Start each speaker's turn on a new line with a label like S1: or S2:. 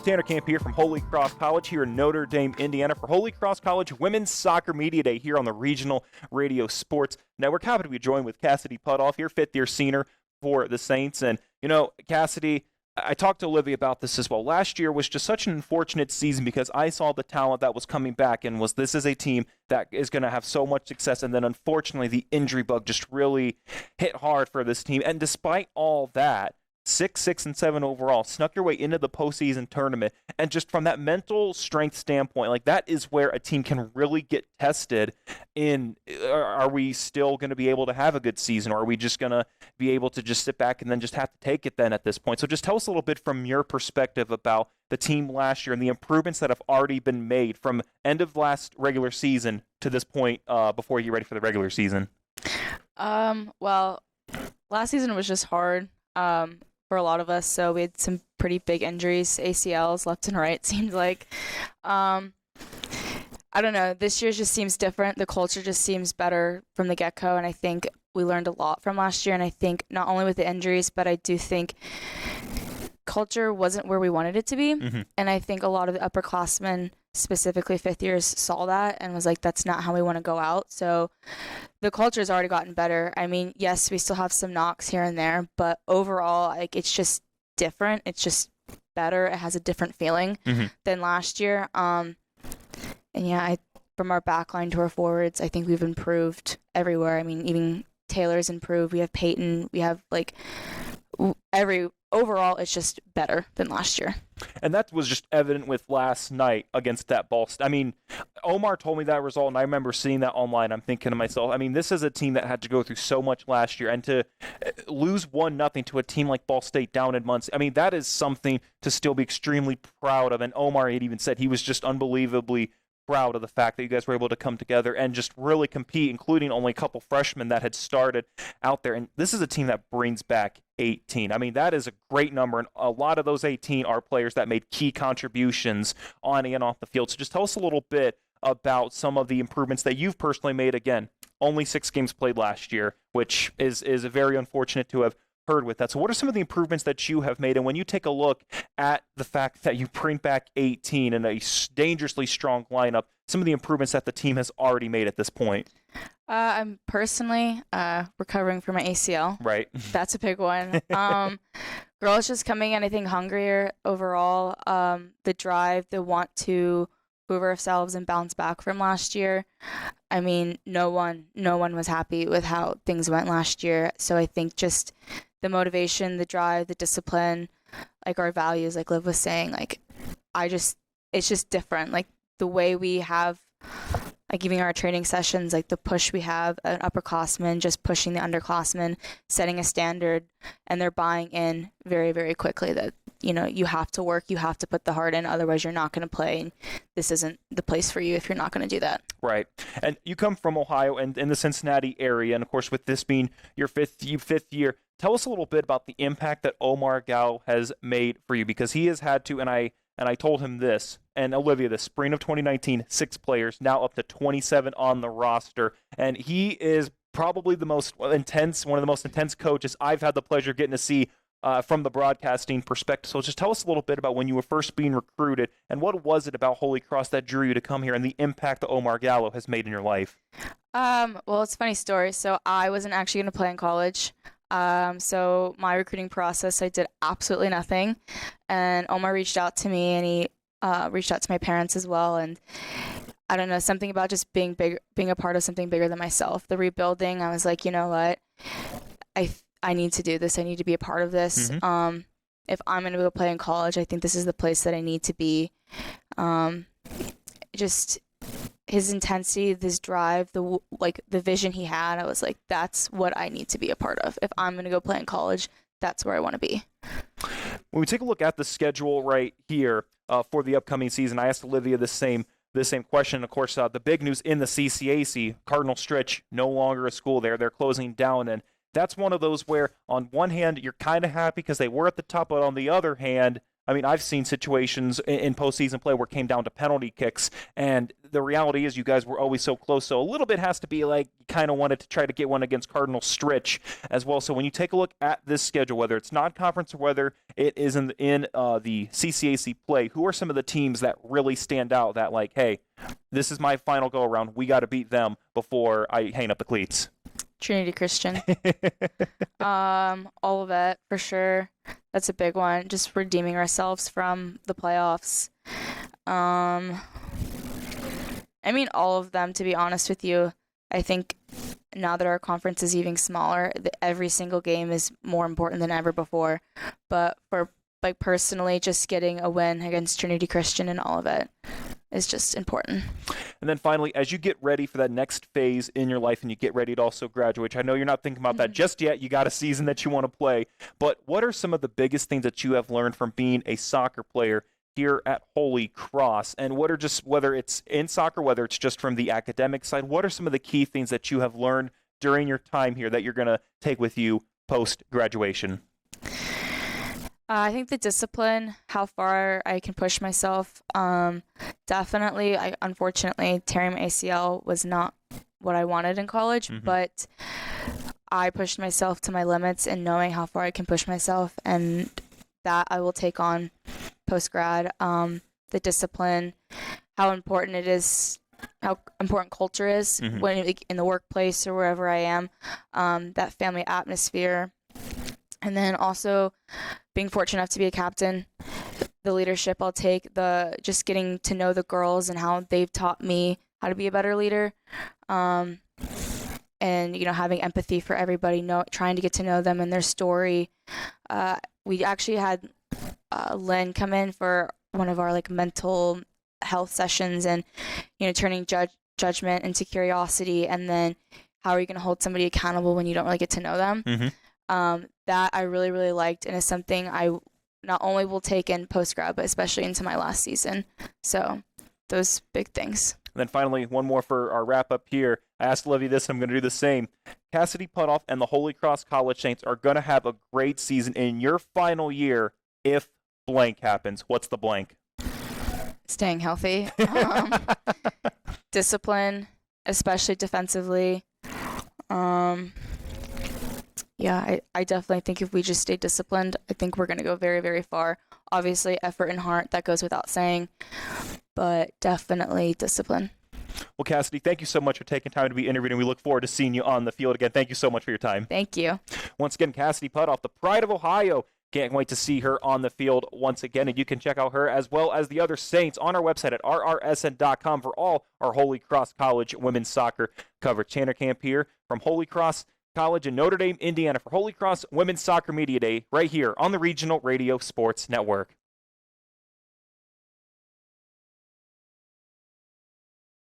S1: Tanner Camp here from Holy Cross College here in Notre Dame, Indiana for Holy Cross College Women's Soccer Media Day here on the Regional Radio Sports Network. Happy to be joined with Kassidy Puthoff here, fifth-year senior for the Saints. And, you know, Kassidy, I talked to Olivia about this as well. Last year was just such an unfortunate season because I saw the talent that was coming back and this is a team that is going to have so much success. And then unfortunately, the injury bug just really hit hard for this team. And despite all that, 6-6-7 overall, snuck your way into the postseason tournament. And just from that mental strength standpoint, like that is where a team can really get tested in, are we still going to be able to have a good season, or are we just going to be able to just sit back and then just have to take it then at this point? So just tell us a little bit from your perspective about the team last year and the improvements that have already been made from end of last regular season to this point before you're ready for the regular season.
S2: Well, last season was just hard. For a lot of us, so we had some pretty big injuries, ACLs left and right, seemed like. I don't know, this year just seems different. The culture just seems better from the get-go, and I think we learned a lot from last year, and I think not only with the injuries, but I do think culture wasn't where we wanted it to be, and I think a lot of the upperclassmen, specifically fifth years, saw that and was like, that's not how we want to go out. So the culture has already gotten better. I mean, yes, we still have some knocks here and there, but overall, like, it's just different. It's just better. It has a different feeling than last year. And yeah, from our back line to our forwards, I think we've improved everywhere. I mean, even Taylor's improved. We have Peyton. We have like overall, it's just better than last year.
S1: And that was just evident with last night against that Ball State. I mean, Omar told me that result, and I remember seeing that online. I'm thinking to myself, I mean, this is a team that had to go through so much last year, and to lose 1-0 to a team like Ball State down in months, I mean, that is something to still be extremely proud of. And Omar had even said he was just unbelievably proud of the fact that you guys were able to come together and just really compete, including only a couple freshmen that had started out there. And this is a team that brings back 18. I mean, that is a great number, and a lot of those 18 are players that made key contributions on and off the field. So just tell us a little bit about some of the improvements that you've personally made. Again, only 6 games played last year, which is very unfortunate to have heard with that. So what are some of the improvements that you have made? And when you take a look at the fact that you bring back 18 in a dangerously strong lineup, some of the improvements that the team has already made at this point?
S2: I'm personally recovering from my ACL.
S1: Right.
S2: That's a big one. Girls just coming in, I think, hungrier overall. The drive, the want to prove ourselves and bounce back from last year. I mean, no one was happy with how things went last year. So I think just the motivation, the drive, the discipline, like our values, like Liv was saying, like it's just different. Like the way we have, like even our training sessions, like the push we have, an upperclassman just pushing the underclassmen, setting a standard, and they're buying in very, very quickly that, you know, you have to work, you have to put the heart in, otherwise you're not going to play, and this isn't the place for you if you're not going to do that.
S1: Right. And you come from Ohio and in the Cincinnati area, and of course with this being your fifth year, tell us a little bit about the impact that Omar Gallo has made for you, because he has had to, and I told him this, and Olivia, the spring of 2019, 6 players, now up to 27 on the roster, and he is probably one of the most intense coaches I've had the pleasure of getting to see from the broadcasting perspective. So just tell us a little bit about when you were first being recruited, and what was it about Holy Cross that drew you to come here, and the impact that Omar Gallo has made in your life?
S2: Well, it's a funny story. So I wasn't actually going to play in college. So my recruiting process, I did absolutely nothing. And Omar reached out to me, and he reached out to my parents as well. And I don't know, something about just being a part of something bigger than myself. The rebuilding, I was like, you know what? I need to do this. I need to be a part of this. If I'm going to go play in college, I think this is the place that I need to be. Just his intensity, his drive, the vision he had, I was like, that's what I need to be a part of. If I'm going to go play in college, that's where I want to be.
S1: When we take a look at the schedule right here for the upcoming season, I asked Olivia the same question. Of course, the big news in the CCAC, Cardinal Stritch, no longer a school there. They're closing down, and that's one of those where, on one hand, you're kind of happy because they were at the top, but on the other hand, I mean, I've seen situations in postseason play where it came down to penalty kicks, and the reality is you guys were always so close. So a little bit has to be like you kind of wanted to try to get one against Cardinal Stritch as well. So when you take a look at this schedule, whether it's non-conference or whether it is in the CCAC play, who are some of the teams that really stand out that like, hey, this is my final go-around. We got to beat them before I hang up the cleats?
S2: Trinity Christian. All of it, for sure. That's a big one. Just redeeming ourselves from the playoffs. I mean, all of them, to be honest with you. I think now that our conference is even smaller, every single game is more important than ever before. But for like personally, just getting a win against Trinity Christian and all of it is just important.
S1: And then finally, as you get ready for that next phase in your life and you get ready to also graduate, which I know you're not thinking about that just yet. You got a season that you want to play. But what are some of the biggest things that you have learned from being a soccer player here at Holy Cross? And what are just, whether it's in soccer, whether it's just from the academic side, what are some of the key things that you have learned during your time here that you're going to take with you post-graduation?
S2: I think the discipline, how far I can push myself. Definitely, unfortunately, tearing my ACL was not what I wanted in college, but I pushed myself to my limits and knowing how far I can push myself, and that I will take on post-grad. The discipline, how important it is, how important culture is when in the workplace or wherever I am, that family atmosphere. And then also being fortunate enough to be a captain, the leadership I'll take, the just getting to know the girls and how they've taught me how to be a better leader. And, you know, having empathy for everybody, trying to get to know them and their story. We actually had Lynn come in for one of our like mental health sessions and, you know, turning judgment into curiosity. And then how are you going to hold somebody accountable when you don't really get to know them? That I really, really liked, and is something I not only will take in post-grad, but especially into my last season. So those big things.
S1: And then finally, one more for our wrap-up here. I asked Olivia this, I'm going to do the same. Kassidy Puthoff and the Holy Cross College Saints are going to have a great season in your final year if blank happens. What's the blank?
S2: Staying healthy. Discipline, especially defensively. Yeah, I definitely think if we just stay disciplined, I think we're going to go very, very far. Obviously, effort and heart, that goes without saying, but definitely discipline.
S1: Well, Kassidy, thank you so much for taking time to be interviewed, and we look forward to seeing you on the field again. Thank you so much for your time.
S2: Thank you.
S1: Once again, Kassidy Puthoff, the pride of Ohio. Can't wait to see her on the field once again, and you can check out her as well as the other Saints on our website at rrsn.com for all our Holy Cross College women's soccer coverage. Tanner Camp here from Holy Cross College in Notre Dame, Indiana for Holy Cross Women's Soccer Media Day right here on the Regional Radio Sports Network.